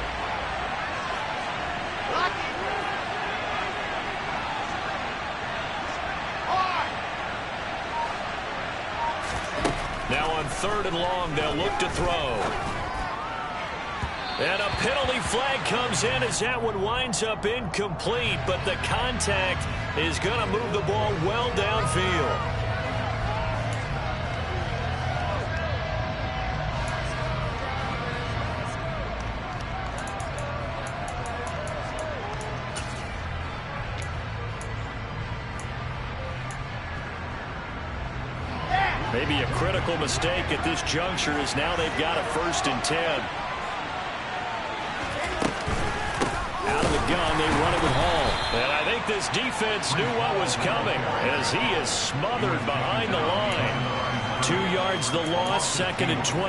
Now on 3rd and long, they'll look to throw. And a penalty flag comes in as that one winds up incomplete, but the contact is going to move the ball well downfield. Maybe a critical mistake at this juncture is now they've got a 1st and 10. Out of the gun, they run it with Hall. And I think this defense knew what was coming as he is smothered behind the line. 2 yards the loss, 2nd and 12.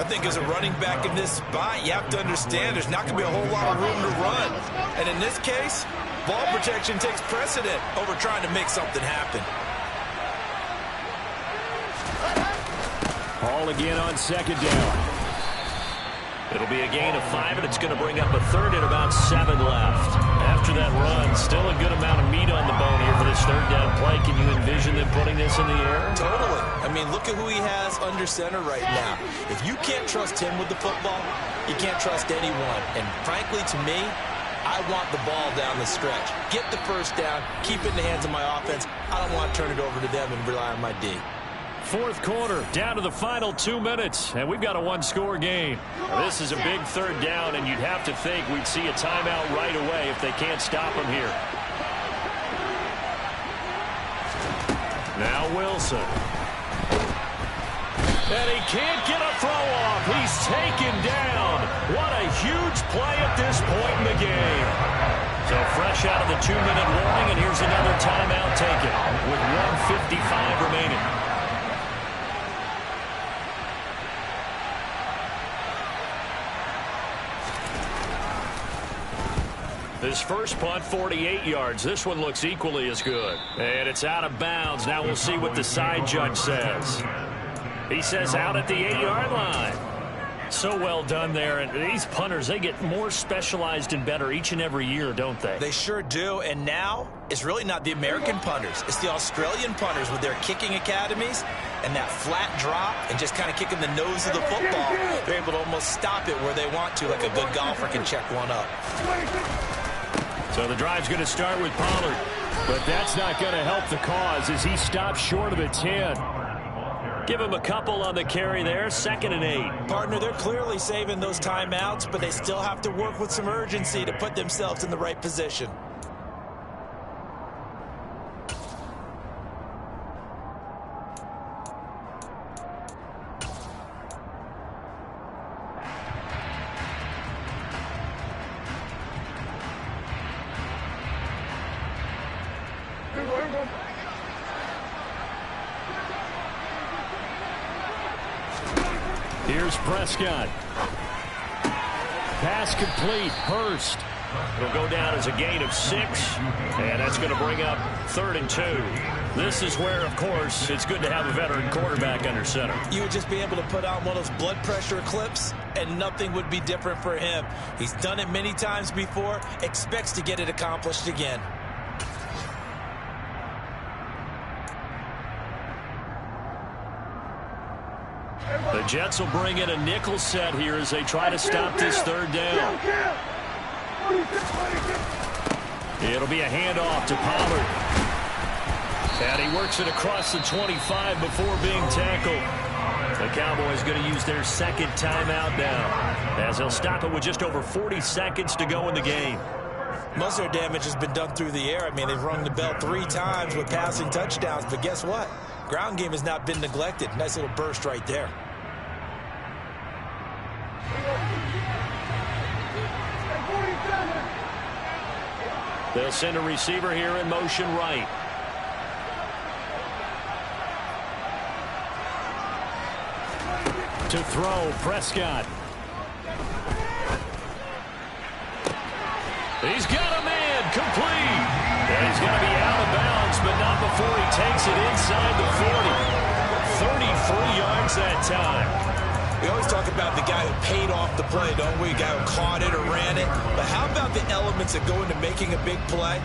I think as a running back in this spot, you have to understand there's not going to be a whole lot of room to run. And in this case, ball protection takes precedent over trying to make something happen. Hall again on 2nd down. It'll be a gain of 5, and it's going to bring up a 3rd and about 7 left. After that run, still a good amount of meat on the bone here for this 3rd down play. Can you envision them putting this in the air? Totally. I mean, look at who he has under center right now. If you can't trust him with the football, you can't trust anyone. And frankly, to me, I want the ball down the stretch. Get the 1st down, keep it in the hands of my offense. I don't want to turn it over to them and rely on my D. 4th quarter, down to the final 2 minutes, and we've got a 1-score game. Now, this is a big 3rd down, and you'd have to think we'd see a timeout right away if they can't stop him here. Now Wilson. And he can't get a throw off. He's taken down. What a huge play at this point in the game. So fresh out of the 2-minute warning, and here's another timeout taken with 1:55 remaining. This first punt, 48 yards. This one looks equally as good. And it's out of bounds. Now we'll see what the side judge says. He says out at the 8-yard line. So well done there. And these punters, they get more specialized and better each and every year, don't they? They sure do. And now it's really not the American punters. It's the Australian punters with their kicking academies and that flat drop and just kind of kicking the nose of the football. They're able to almost stop it where they want to, like a good golfer can check one up. So the drive's going to start with Pollard. But that's not going to help the cause as he stops short of the 10. Give him a couple on the carry there, 2nd and 8. Partner, they're clearly saving those timeouts, but they still have to work with some urgency to put themselves in the right position. Here's Prescott. Pass complete. Hurst It'll go down as a gain of 6, and that's going to bring up 3rd and 2. This is where, of course, it's good to have a veteran quarterback under center. You would just be able to put on one of those blood pressure clips, and nothing would be different for him. He's done it many times before, expects to get it accomplished again. The Jets will bring in a nickel set here as they try to stop this 3rd down. It'll be a handoff to Pollard. And he works it across the 25 before being tackled. The Cowboys going to use their 2nd timeout now, as they'll stop it with just over 40 seconds to go in the game. Most of their damage has been done through the air. I mean, they've rung the bell 3 times with passing touchdowns, but guess what? Ground game has not been neglected. Nice little burst right there. They'll send a receiver here in motion right. To throw, Prescott. He's got a man, complete. And he's going to be out of bounds, but not before he takes it inside the 40. 33 yards that time. We always talk about the guy who paid off the play, don't we? The guy who caught it or ran it. But how about the elements that go into making a big play?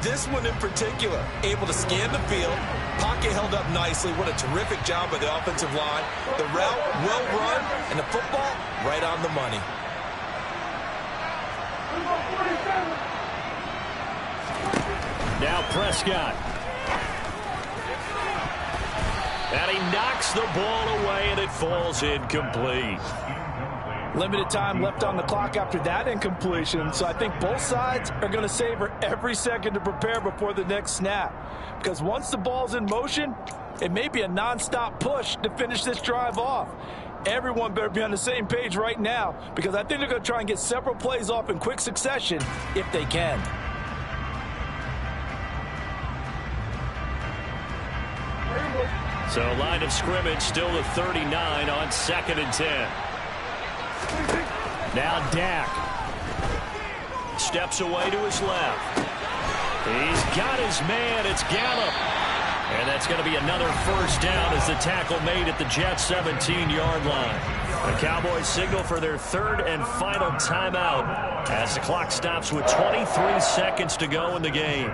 This one in particular, able to scan the field, pocket held up nicely. What a terrific job by the offensive line. The route, well run, and the football, right on the money. Now Prescott. And he knocks the ball away, and it falls incomplete. Limited time left on the clock after that incompletion, so I think both sides are going to savor every second to prepare before the next snap. Because once the ball's in motion, it may be a nonstop push to finish this drive off. Everyone better be on the same page right now, because I think they're going to try and get several plays off in quick succession if they can. So line of scrimmage still the 39 on 2nd and 10. Now Dak steps away to his left. He's got his man. It's Gallup. And that's going to be another 1st down as the tackle made at the Jets' 17-yard line. The Cowboys signal for their 3rd and final timeout as the clock stops with 23 seconds to go in the game.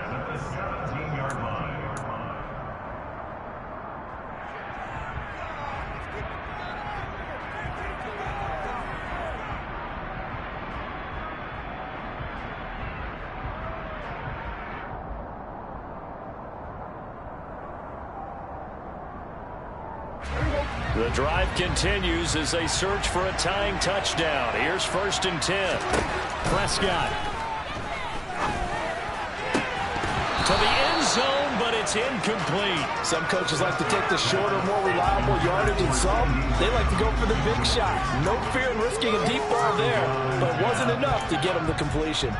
The drive continues as they search for a tying touchdown. Here's 1st and 10. Prescott. To the end zone, but it's incomplete. Some coaches like to take the shorter, more reliable yardage, and some, they like to go for the big shot. No fear in risking a deep ball there, but it wasn't enough to get them the completion.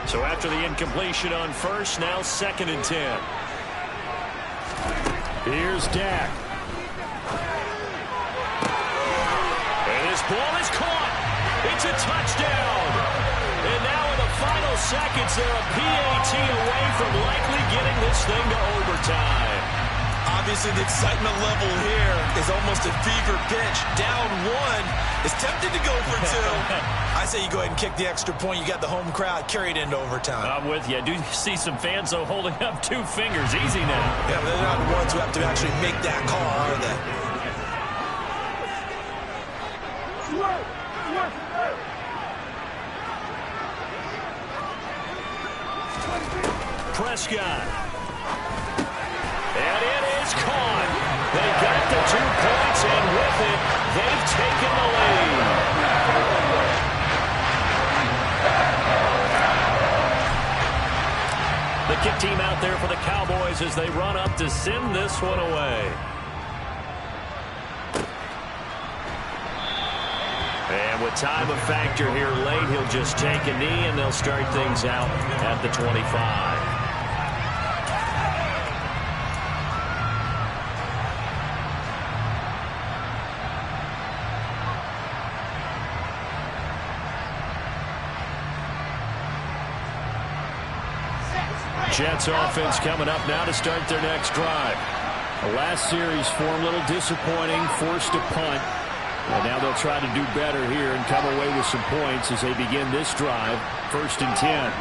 So after the incompletion on 1st, now 2nd and 10. Here's Dak. And this ball is caught. It's a touchdown. And now in the final seconds, they're a PAT away from likely getting this thing to overtime. Obviously, the excitement level here is almost a fever pitch. Down 1, is tempted to go for 2. I say you go ahead and kick the extra point. You got the home crowd carried into overtime. I'm with you. I do see some fans, though, holding up 2 fingers. Easy now. Yeah, but they're not the ones who have to actually make that call, are they? Prescott. And it is caught. They got the 2 points, and with it, they've taken the lead. The kick team out there for the Cowboys as they run up to send this one away. with time a factor here late, he'll just take a knee, and they'll start things out at the 25. Jets offense coming up now to start their next drive. The last series form a little disappointing, forced a punt. And now they'll try to do better here and come away with some points as they begin this drive. 1st and 10.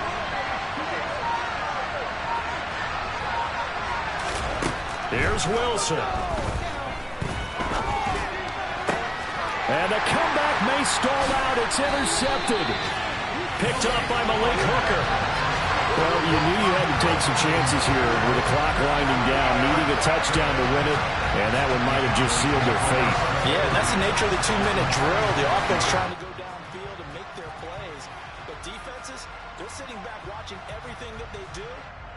Here's Wilson. And the comeback may stall out. It's intercepted. Picked up by Malik Hooker. Well, you knew you had to take some chances here with the clock winding down, needing a touchdown to win it, and that one might have just sealed their fate. Yeah, and that's the nature of the 2-minute drill. The offense trying to go downfield and make their plays. But defenses, they're sitting back watching everything that they do,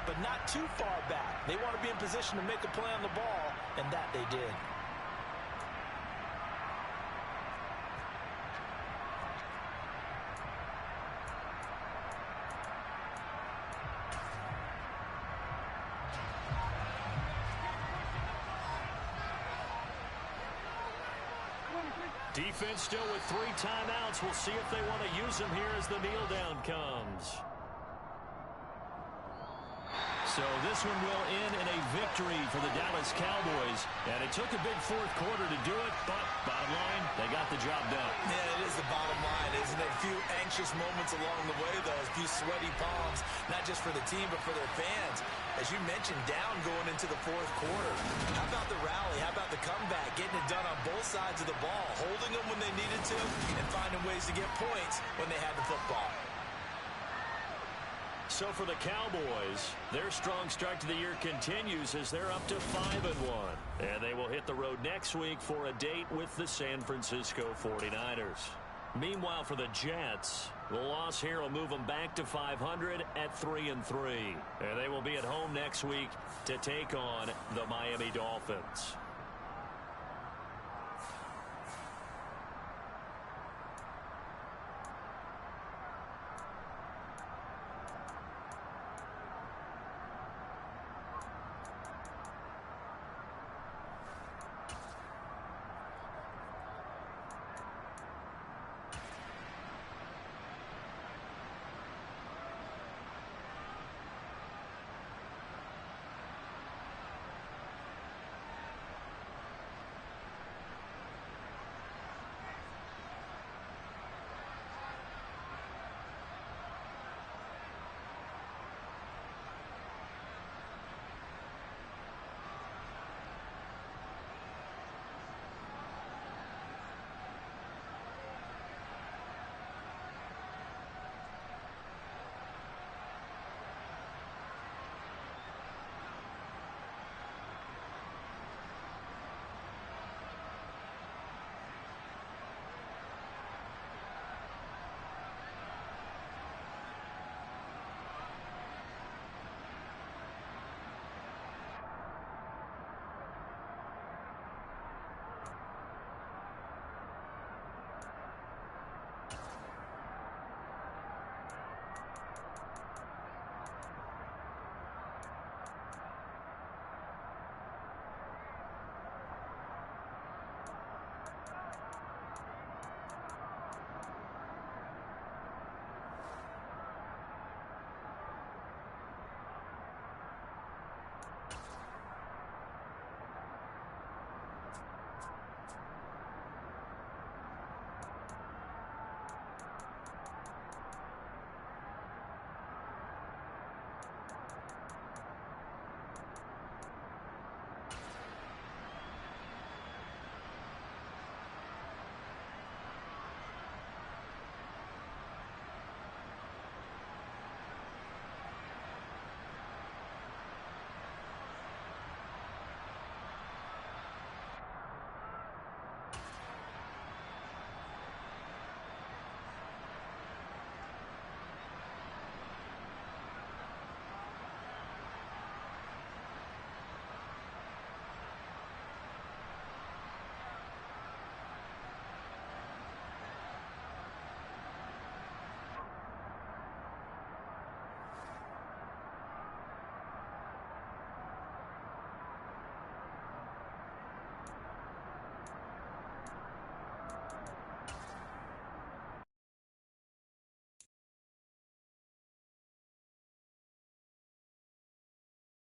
but not too far back. They want to be in position to make a play on the ball, and that they did. Defense still with 3 timeouts. We'll see if they want to use them here as the kneel down comes. So this one will end in a victory for the Dallas Cowboys. And it took a big 4th quarter to do it, but bottom line, they got the job done. Yeah, it is the bottom line, isn't it? A few anxious moments along the way, though. A few sweaty palms, not just for the team, but for their fans. As you mentioned, down going into the 4th quarter. How about the rally? How about the comeback? Getting it done on both sides of the ball, holding them when they needed to, and finding ways to get points when they had the football. So for the Cowboys, their strong start to the year continues as they're up to 5-1. And they will hit the road next week for a date with the San Francisco 49ers. Meanwhile, for the Jets, the loss here will move them back to 500 at 3-3. And they will be at home next week to take on the Miami Dolphins.